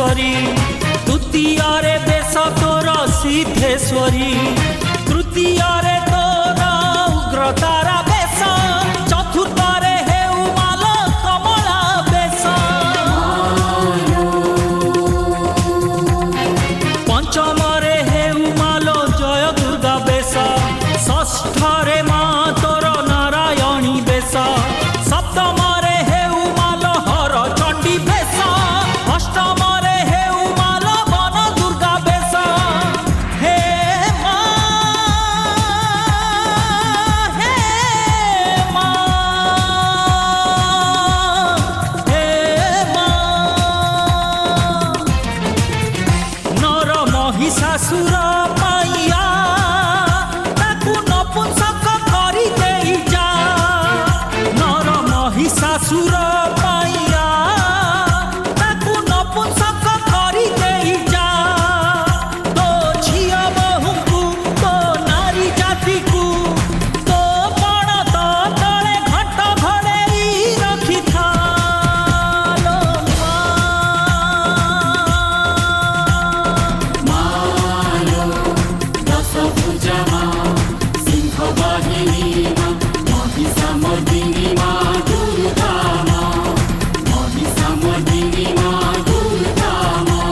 परमेश्वरी तृतीय रे बेश तोर सिद्धेश्वरी तृतीय रे तोर उग्रतारा बेश चतुर्थ रे हेउ माल कमला बेश पंचम रे हेउ माल जय दुर्गा बेश षष्ठ रे मा तोर नारायणी बेश सप्तम रे हेउ माल हर चंडी बेश अष्टम रे हेउ माल वन दुर्गा बेश हे मा हे मा हे मा नर महिषासुर पाइया ताकू नपुंसक करि देई जा नर महिषासुर पाइया ताकू नपुंसक करि देई जा तो झिया बहुଙ୍କୁ तो नारी जाति को तो पण तो तळे घट घड़ेई रखी था लो मालो दश भुजा माँ सिंह वाहिनी माँ महिषामर्दिनी माँ दुर्गा माँ महिषामर्दिनी माँ दुर्गा माँ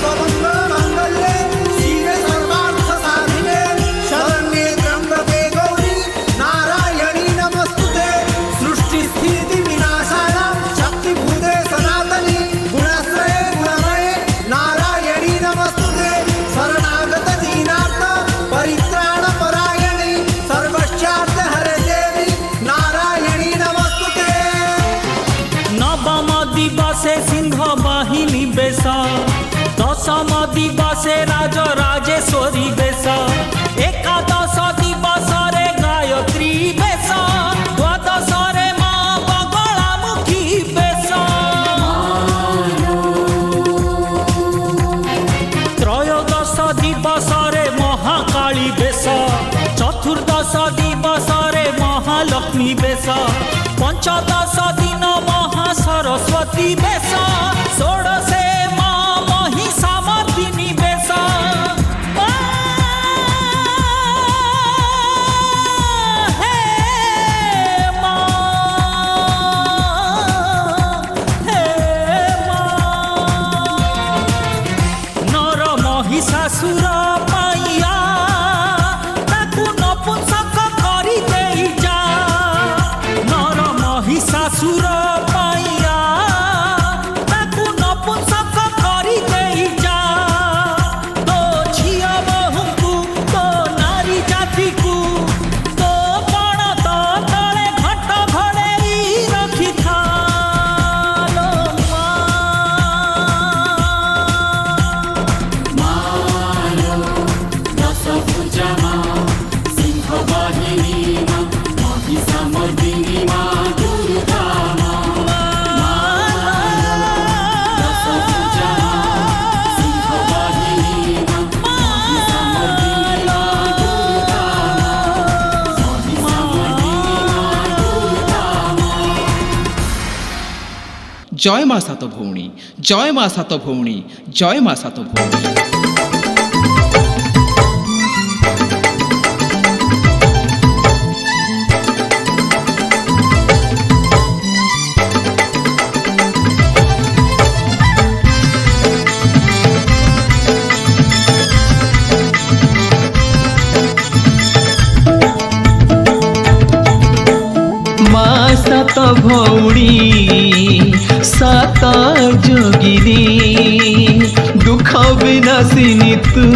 सर्वमंगलमांगल्ये शिवे सर्वार्थसाधिने शरण्ये त्र्यंबके गौरी नारायणी नमस्तुते सृष्टिस्थिति विनाशाय शक्तिभूते सनातनी गुणाश्रये गुणमये नारायणी नमस्तुते शरणागत दीनार्थ परित्राणपरायणी सर्वस्यार्थ हरे देवी नारायणी नमस्तुते नवम दिवसे सिंह वाहिनी बेश दशम दिवसे राज राजेश्वरी बेश एकादश दिवस रे गायत्री बेश द्वादश रे माँ बगलामुखी बेश त्रयोदश दिवस रे महाकाली बेश चतुर्दश दिवस रे महालक्ष्मी बेश पंचदश दिन महासरस्वती बेश षोडशे माँ महिषामर्दिनी बेश हे माँ हे माँ नर महिषासुर पाइया ताकू नपुंसक करि देई जा नर महिषासुर पाइया ताकू नपुंसक करि देई जा तो झिया बहुଙ୍କୁ तो नारी जाति को तो पण तो तळे घट घड़ेई रखी था लो मालो दश भुजा माँ सिंह वाहिनी माँ महिषामर्दिनी माँ दुर्गा माँ दश भुजा माँ सिंह वाहिनी माँ महिषामर्दिनी माँ दुर्गा माँ महिषामर्दिनी माँ दुर्गा माँ जय माँ सात भौणी जय माँ सात भौणी जय माँ सात भौणी माँ सात भौणी सात जोगिनी दुख विनाशिनी तू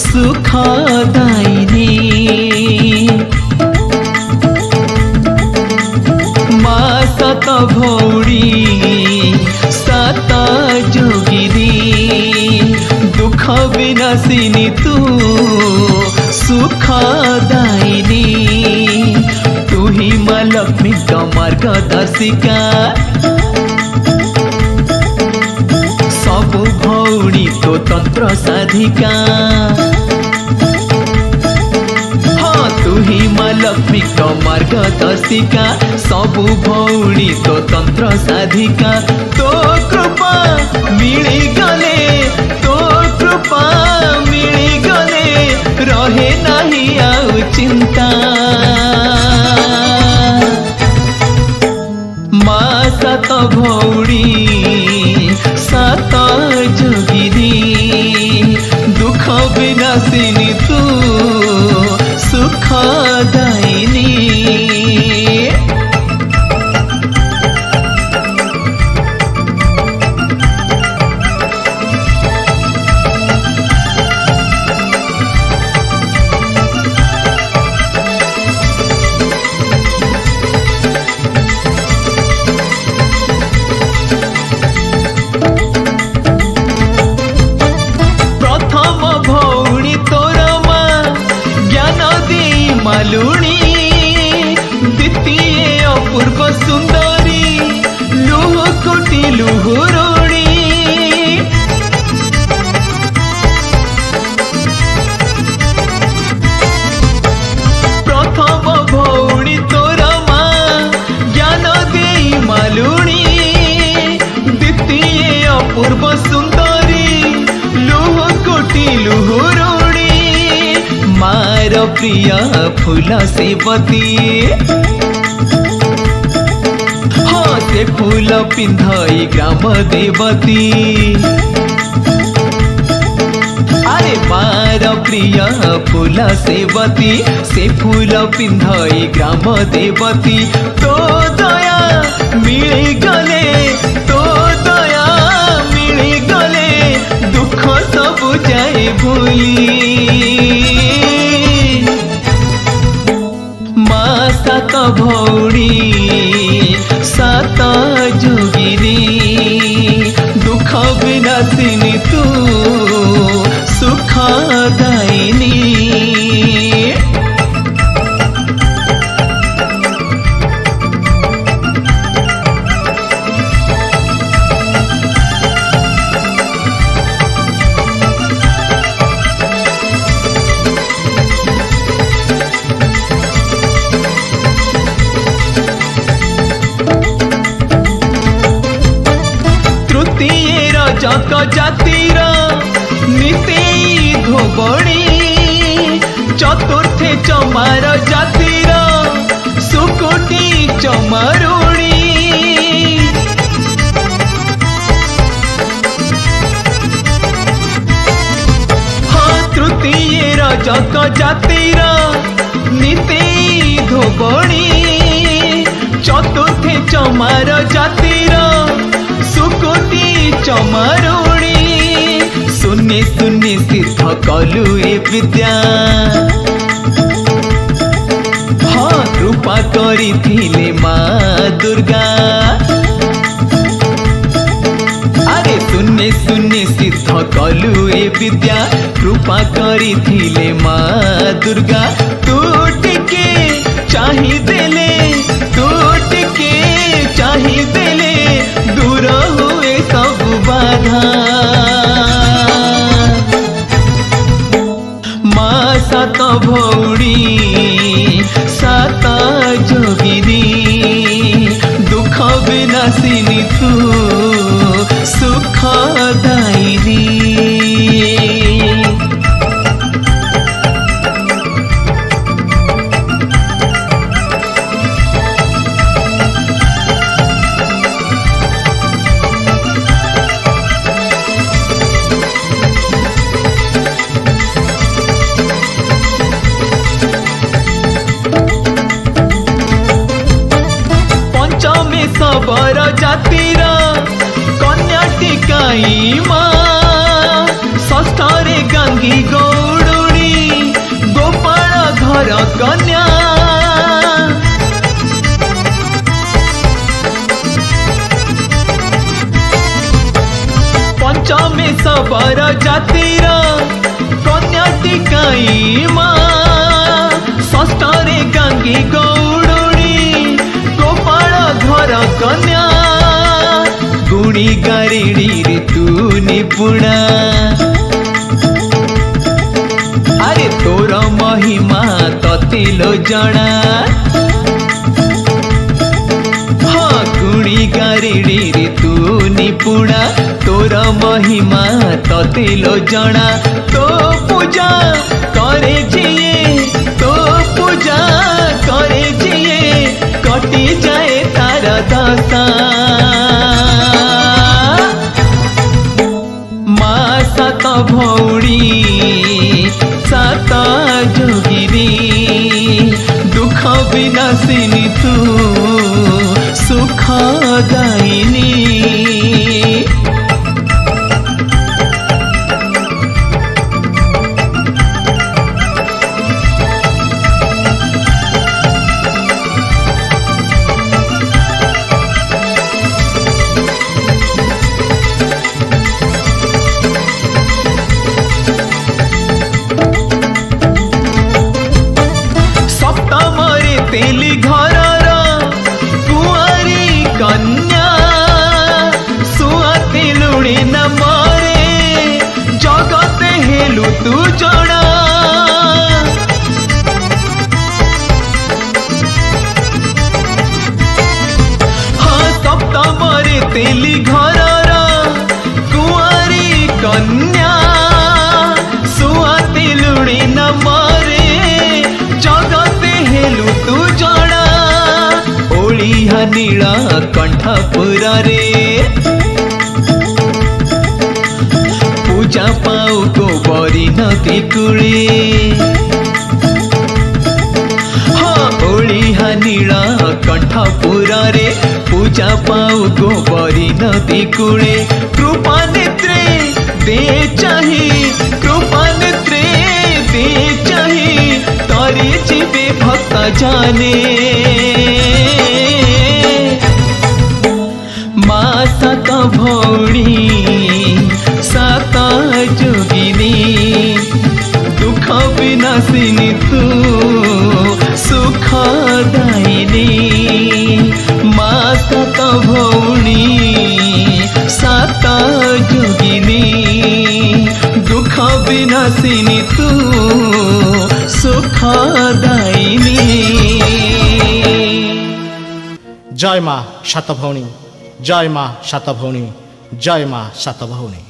सुखदायिनी माँ सात भौणी सात जोगिनी दुख विनाशिनी तू सुखदायिनी तू ही माँ लक्ष्मी मार्गदर्शिका सबु भौणी तो तंत्र साधिका हाँ तू ही माँ लक्ष्मी मार्गदर्शिका सबु भौणी तो तंत्र साधिका तो कृपा मिली गले तो कृपा मिली गले रहे नहीं आउ चिंता माँ सात भौणी सात जोगिनी दुख विनाशिनी तू सुख दायिनी मालुणी द्वितीय अपूर्व सुंदरी लुह कोटि लुहुरुणी प्रथम भौणी तोर माँ ज्ञान देई मालुणी द्वितीय अपूर्व सुंदरी लुह कोटि लुहुरुणी मार प्रिय फूल सेवती हाँ से फूल पिंधई ग्राम देवती अरे मार प्रिय फूल सेवती से फूल पिंधई ग्राम देवती तो दया मिली गले तो दया मिली गले दुख सब जाए भूली सात भौणी सात जोगिनी दुख विनाशिनी तू सुख दायिनी जक जातिर नीति धोबणी चतुर्थे चमार जातिर सुकोटी चमारुणी हाँ तृतीय जक जातिर नीति धोबणी चतुर्थे चमार जातिर सुकोटी चमारुणी सुने सुने सिद्ध कलु ए विद्या हाँ कृपा करी थिले माँ दुर्गा अरे सुने सुने सिद्ध कलु ए विद्या कृपा करी थिले माँ दुर्गा तू टिके चाही देले तू टिके चाही देले दूर हुए सब बाधा माँ सात भौणी सात जोगिनी दुख विनाशिनी तू सुख दायिनी सबर जातिर कन्या टिकाई माँ षष्ठरे गांगी गौड़ुणी गोपाल घर कन्या पंचमे सबर जातिर कन्या टिकाई माँ षष्ठरे गांगी गौड़ुणी कन्या गुणी गारिडी रे तू निपुणा अरे तोर महिमा ततिलो जणा हाँ गुणी गारिडी रे तू निपुणा तोर महिमा ततिलो जणा तो पूजा करे जिए तो पूजा करे जिए कटी जाए तार दशा माँ सात भौणी सात जोगिनी दुख विनाशिनी तू सुख दायिनी तेली घरर कुआरी कन्या सुआती लुणी न मरे जगते हेलु तू जणा हाँ सप्तमरे तेली घरर कुआरी कन्या सुआती लुणी न मरे जगते हेलु तू जणा ओलिहा नीला कंठपुरा रे पूजा पाऊ गोबरी नदी कूले हाँ ओलिहा नीला कंठपुरा रे पूजा पाऊ गोबरी नदी कूले कृपा नेत्रे दे चाही कृपा नेत्रे दे चाही तारी जीवे भक्त जाने माँ सात भौणी सात जोगिनी दुख विनाशिनी तू सुख दायिनी माँ सात भौणी सात जोगिनी दुख विनाशिनी तू सुख दायिनी जय माँ सात भौणी जय माँ सात भौणी जय माँ सात भौणी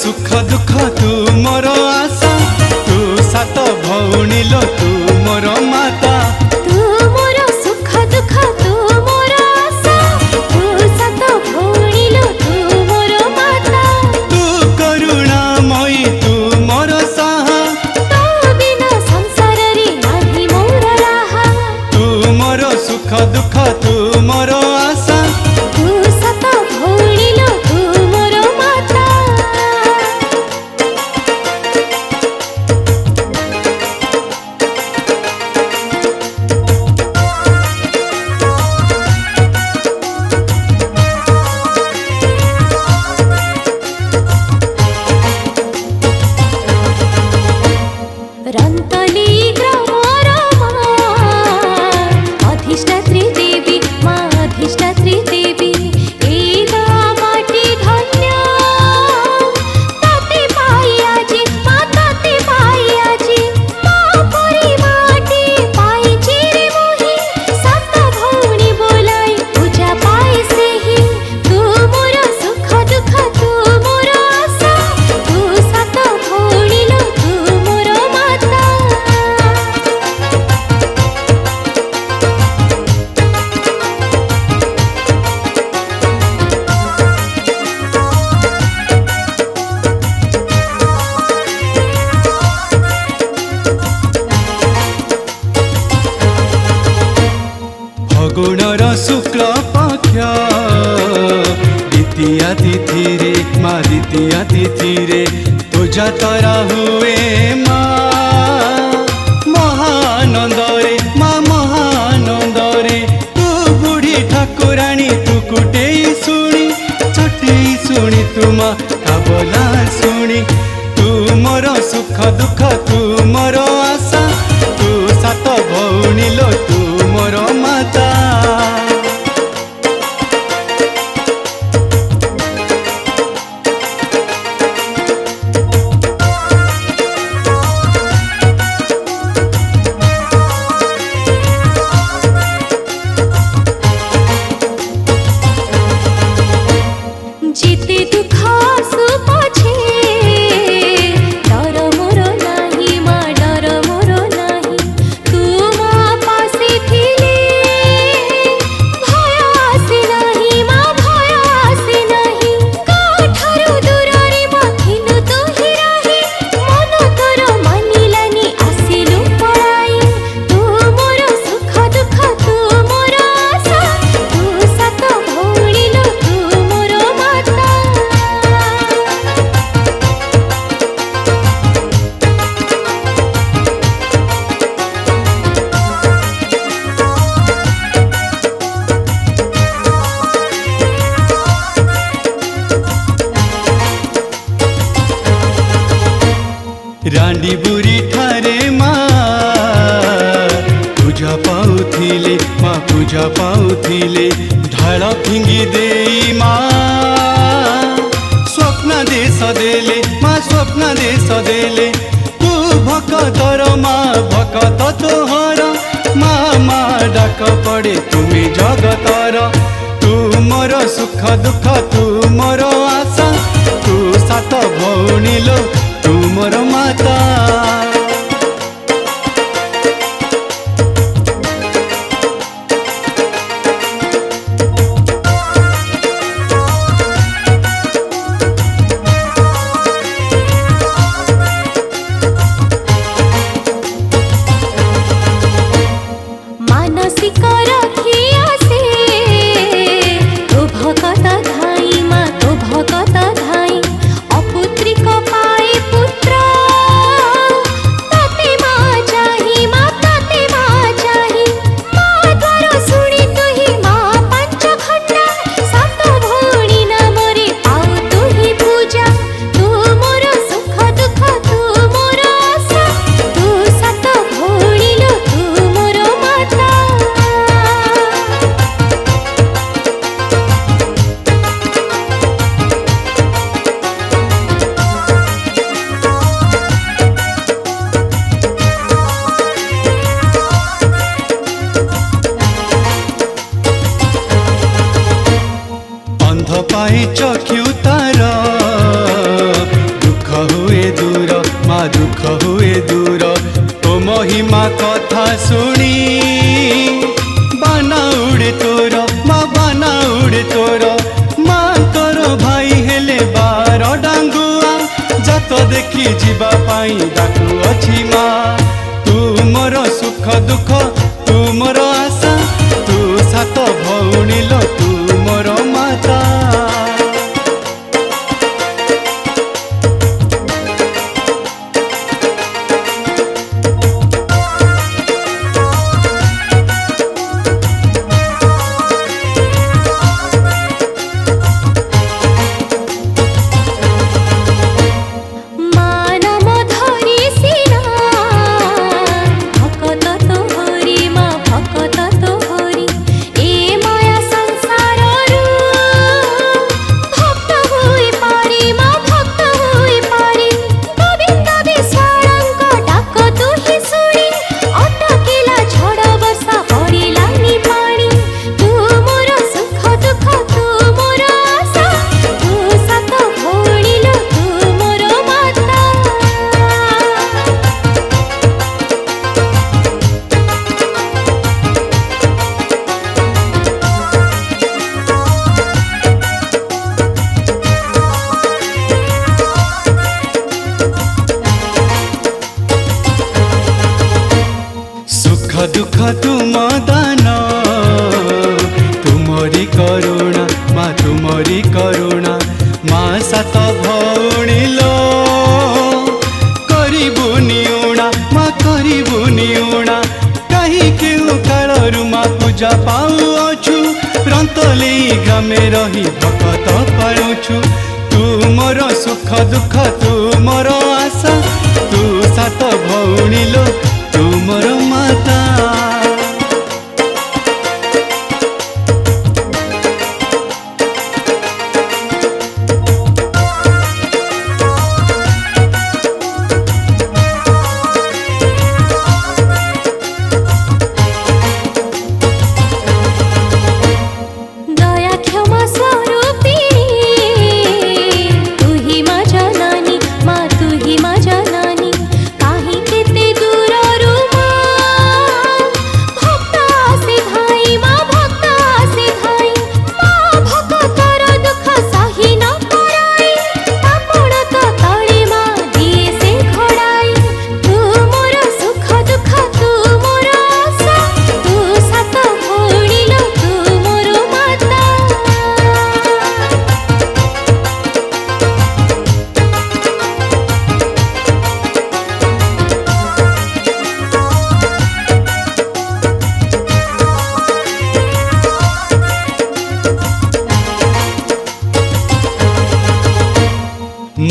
सुख दुख तू मोर आशा तू सात भौणी लो तू मोर माता तू मोर सुख दुख तू मोर आशा तू सात भौणी लो तू मोर माता तू करुणामयी तू मोर साहा तो बिना संसार रे नाही मोर राहा तू मोर सुख दुख तू मोर आशा तू सात भौणी लो तू मोर माता रंतली ग्रामर अधिष्ठात्री देवी माँ अधिष्ठात्री देवी एदा माटी धन्य ताते पाई आजी माँ ताते पाई आजी माँ परी माटी पाई चिरे मोही सात भौणी बोलाई पूजा पाई सेही तू मोर सुख दुख तू मोर आशा तू सात भौणी लो तू मोर माता फगुणर शुक्ल पक्ष द्वितीया तिथि रे माँ द्वितीया तिथि रे पूजा तरा हुए माँ महानंद रे माँ महानंद रे तू बुढ़ी ठाकुराणी तू कुटेई शुणी चटेई शुणी तू माँ काबला शुणी तू मोर सुख दुख तू मोर आशा तू सात भौणी लो तू मोर माता जिते दुख आसु पछे डर मोर नाही माँ डर मोर नाही तू माँ पासे थिले भय आसे नाही माँ भय आसे नाही काठरू दूर रे माँ थिलु तू ही रही मन तोर मानिलानी आसिलु पळाई तू मोर सुख दुख तू मोर आशा तू सात भौणी लो तू मोर माता रांडी बुरी ठारे माँ पूजा पाउथिले माँ पूजा पाउथिले ढाल फिंगी देई माँ स्वप्न देश देले माँ स्वप्न देश देले तू भकतर माँ भकत तोहर माँ माँ डाक पड़े तुम्हें जगतर तू मोर सुख दुख तू मोर आशा तू सात भौणी लो तू मोर माता मानसिक रखिया से तो भगत धाई माँ तो भगत धाई अपुत्रिक पाए पुत्र ताते माँ चाही माँ ताते माँ चाही माँ द्वार शुणी तु ही माँ पंच खंडा सात भौणी नामरे पाऊ तु ही पूजा तू मोर सुख दुख तू मोर आशा तू सात भौणी लो तू मोर माता अंध पाए चक्षु तार दुख हुए दूर माँ दुख हुए दूर तो महिमा कथा शुणी बाना उड़े तोर माँ बाना उड़े तोर माँ तोर भाई हेले बार डांगुआ जात देखी जीवा पाई डाकु अछि माँ तू मोर सुख दुख तू मोर आशा तू सात भौणी लो तू मोर माता मानम धरी सिना भकत तोहरी माँ भकत तोहरी ए माया संसाररू भक्त होई पारी माँ भक्त होई पारी गोविंद विश्वाळଙ୍କ डाक तू ही शुणी अटकिला झड़ वर्षा पड़िलानी पानी तू मोर सुख दुख तू मोर आशा तू सात भौणी लो तू मोर माता सुख दुख तुम दान तुमरी करुणा माँ तुमरी भारी करुणा मा सात भौणी लो करिबुनि उणा मा करिबुनि उणा कहीं केउ कालरु मा पूजा पाउछु रंतले ग्रामे रही भक्त पाउछु तू मोर सुख दुख तू मोर आशा तू सात भौणी लो तू मोर माता दया क्षमा स्वरूपिणी तू ही माझ्या नानी मा तू ही माझ्या नानी काही केते दूररू मा भक्त असे धाई मा भक्त असे धाई मा भक्तर दुःख साही न कराई आपण तो तळे मा दिए से घोडाई तू मोर सुख दुःख तू मोर आशा तू सात भौणी लो तू मोर माता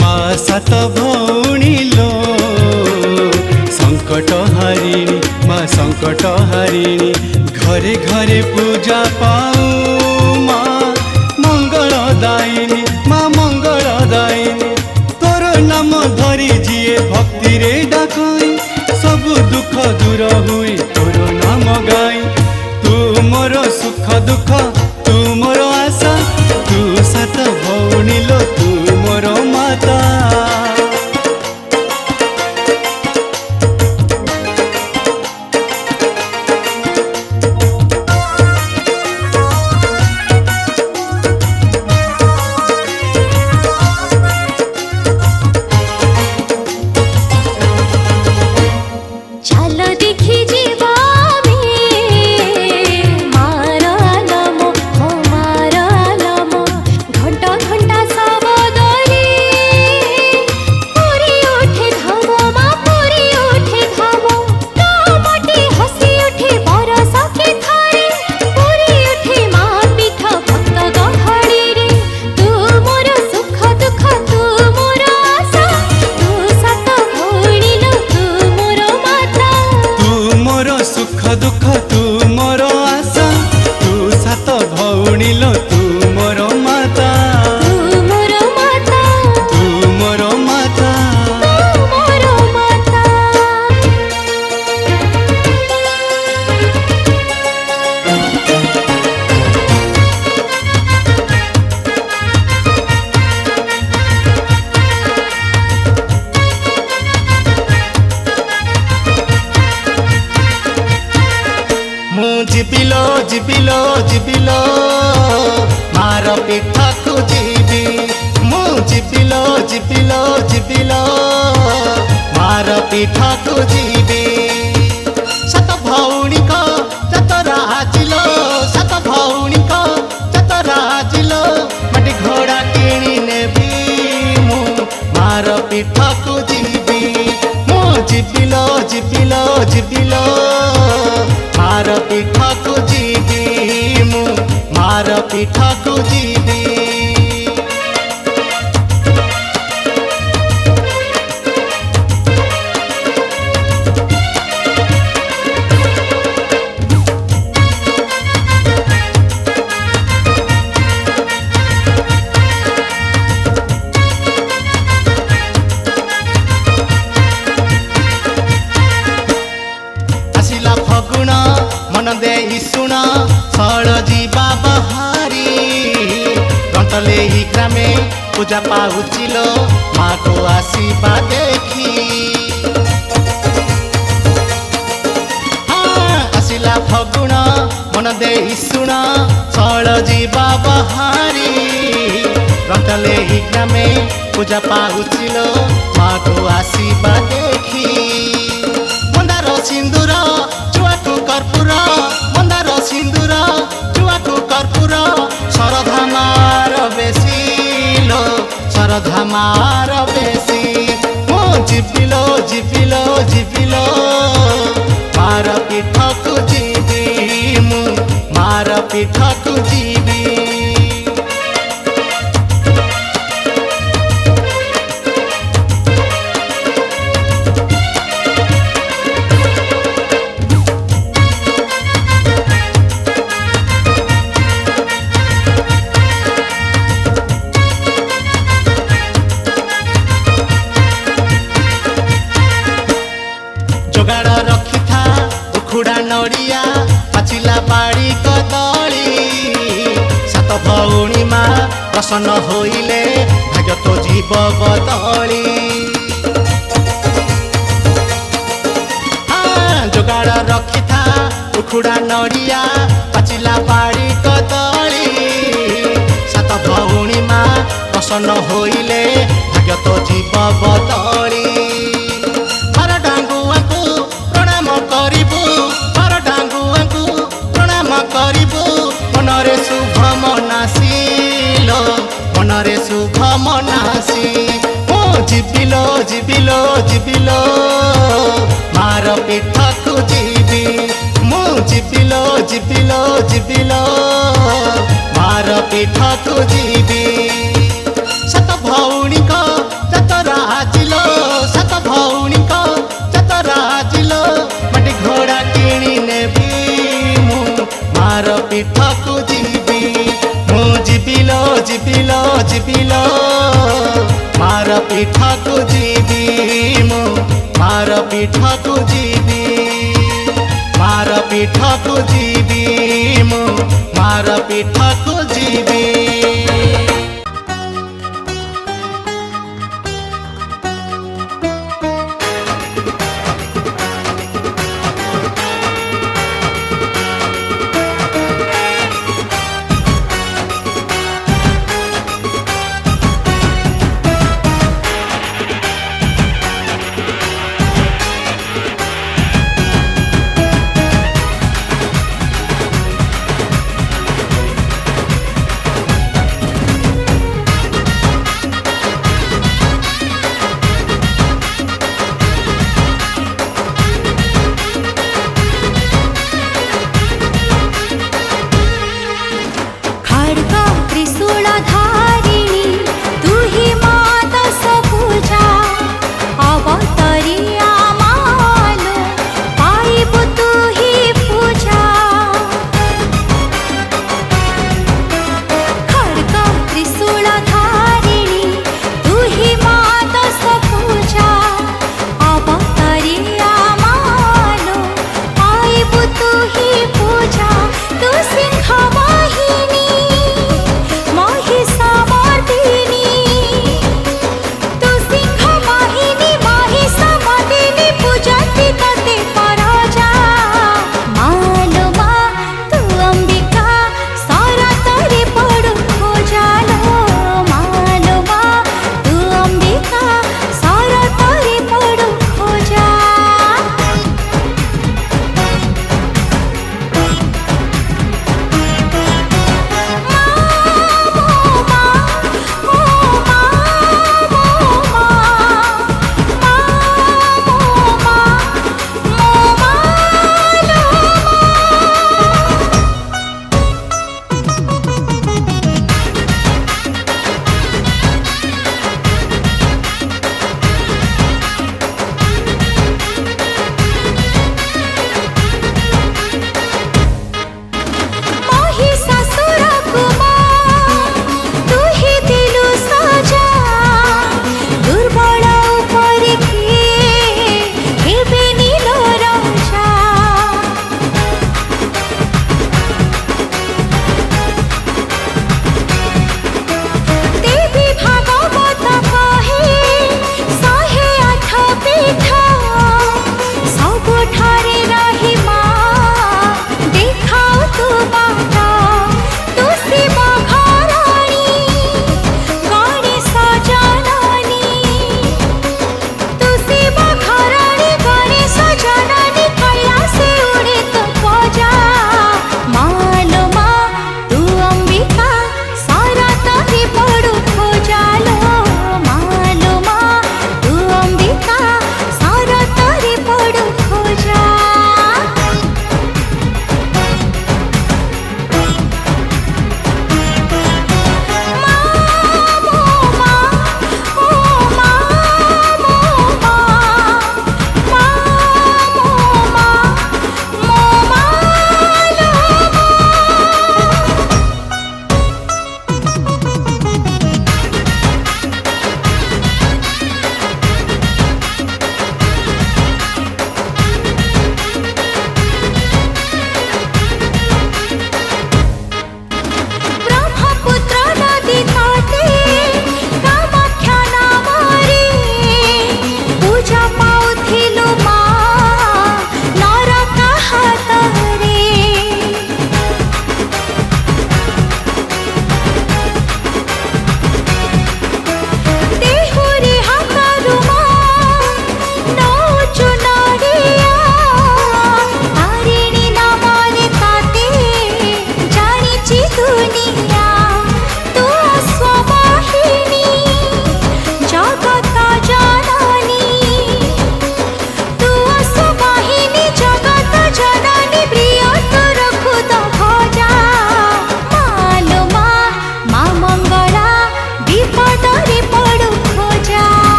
मा सात भौणी लो संकट हारिणी मा संकट हारिणी घरे घरे पूजा पाऊ मा मंगलदायिनी मा मंगलदायिनी तोर नाम धरी जिए भक्ति रे डाकई सब दुख दूर हुई तोर नाम गाई तू मोर सुख दुख तू मोर आशा तू सात भौणी लो तू मोर माता चाल देखी जीवा मार आलम हो मार आलम घंटा घंटा सावदरी पूरी उठे धाम मा पूरी उठे धाम कामटी हसी उठे बरस के थारे पूरी उठे मा पीठ भक्त गहड़ी रे तू मोर सुख दुख तू मोर आशा तू सात भौणी लो तू मोर माता तू मोर सुख दुख तू मोर आशा तू सात भौणी लो तू मोर माता तू मोर माता तू मोर माता तू मोर माता ମୁଁ ଯିବିଲୋ ଯିବିଲୋ ଯିବିଲୋ ମାର ପିଠାକୁ ଯିବି ମୁଁ ଯିବିଲୋ ଯିବିଲୋ ଯିବିଲୋ ମାର ପିଠାକୁ ଯିବି ସାତ ଭଉଣୀଙ୍କ ଯାତରା ଆଜିଲୋ ସାତ ଭଉଣୀଙ୍କ ଯାତରା ଆଜିଲୋ ମାଟି ଘୋଡ଼ା କିଣି ନେବି ମୁଁ ମାର ପିଠାକୁ ଯିବି ମୁଁ ଯିବିଲୋ ଯିବିଲୋ ଯିବିଲୋ मार पिठाକୁ ଯିବି ମୁଁ मार पिठाକୁ ଯିବି ଆସିଲା ଫଗୁଣ ମନ ଦେଇ ଶୁଣ ସଳ ଯିବା ବାହାରି ଗଣ୍ଟଲେ ହି ଗ୍ରାମେ ପୂଜା ପାଉଚିଲୋ ମାକୁ ଆସିବା ଦେଖି ଆସିଲା ଫଗୁଣ ମନ ଦେଇ ଶୁଣ ସଳ ଯିବା ବାହାରି ଗଣ୍ଟଲେ ହି ଗ୍ରାମେ ପୂଜା ପାଉଚିଲୋ ମାକୁ ଆସିବା ଦେଖି ମନ୍ଦାର ସିନ୍ଦୁର ଚୁଆକୁ କର୍ପୂର ମନ୍ଦାର ସିନ୍ଦୁର ଚୁଆକୁ କର୍ପୂର ଶରଧାମାର ବେଶ ମାର ବେଶୀ ମୁଁ ଯିବିଲୋ ଯିବିଲୋ ଯିବିଲୋ ମାର ପିଠକୁ ଯିବି ମୁଁ ମାର ପିଠକୁ ଯିବି ଯୋଗାଡ଼ ରଖିଥା ଉଖୁଡ଼ା ନଡ଼ିଆ ପାଚିଲା ବାଡ଼ି କଦଳୀ ସାତ ଭଉଣୀ ମା ପ୍ରସନ୍ନ ହୋଇଲେ ଭାଗ୍ୟ ତୋ ଯିବ ବଦଳି ଯୋଗାଡ଼ ରଖିଥା ଉଖୁଡ଼ା ନଡ଼ିଆ ପାଚିଲା ବାଡ଼ି କଦଳୀ ସାତ ଭଉଣୀ ମା ପ୍ରସନ୍ନ ହୋଇଲେ ଭାଗ୍ୟ ତୋ ଯିବ ବଦଳି মনরে শুভ মনাসিল মনরে শুভ মনাসি ও জিবিলো জিবিলো জিবিলো মার পিঠকু জিবি মু জিবিলো জিবিলো জিবিলো মার পিঠকু জিবি সাত ভৌণীক যাতরা আজিলো সাত ভৌণীক যাতরা আজিলো মাটি ঘোড়া কিনি নেবি মার পিঠকু ଯିବି ମୁଁ ଯିବିଲୋ ଯିବିଲୋ ଯିବିଲୋ ମାର ପିଠକୁ ଯିବି ମୁଁ ମାର ପିଠକୁ ଯିବି ମାର ପିଠକୁ ଯିବି ମୁଁ ମାର ପିଠକୁ ଯିବି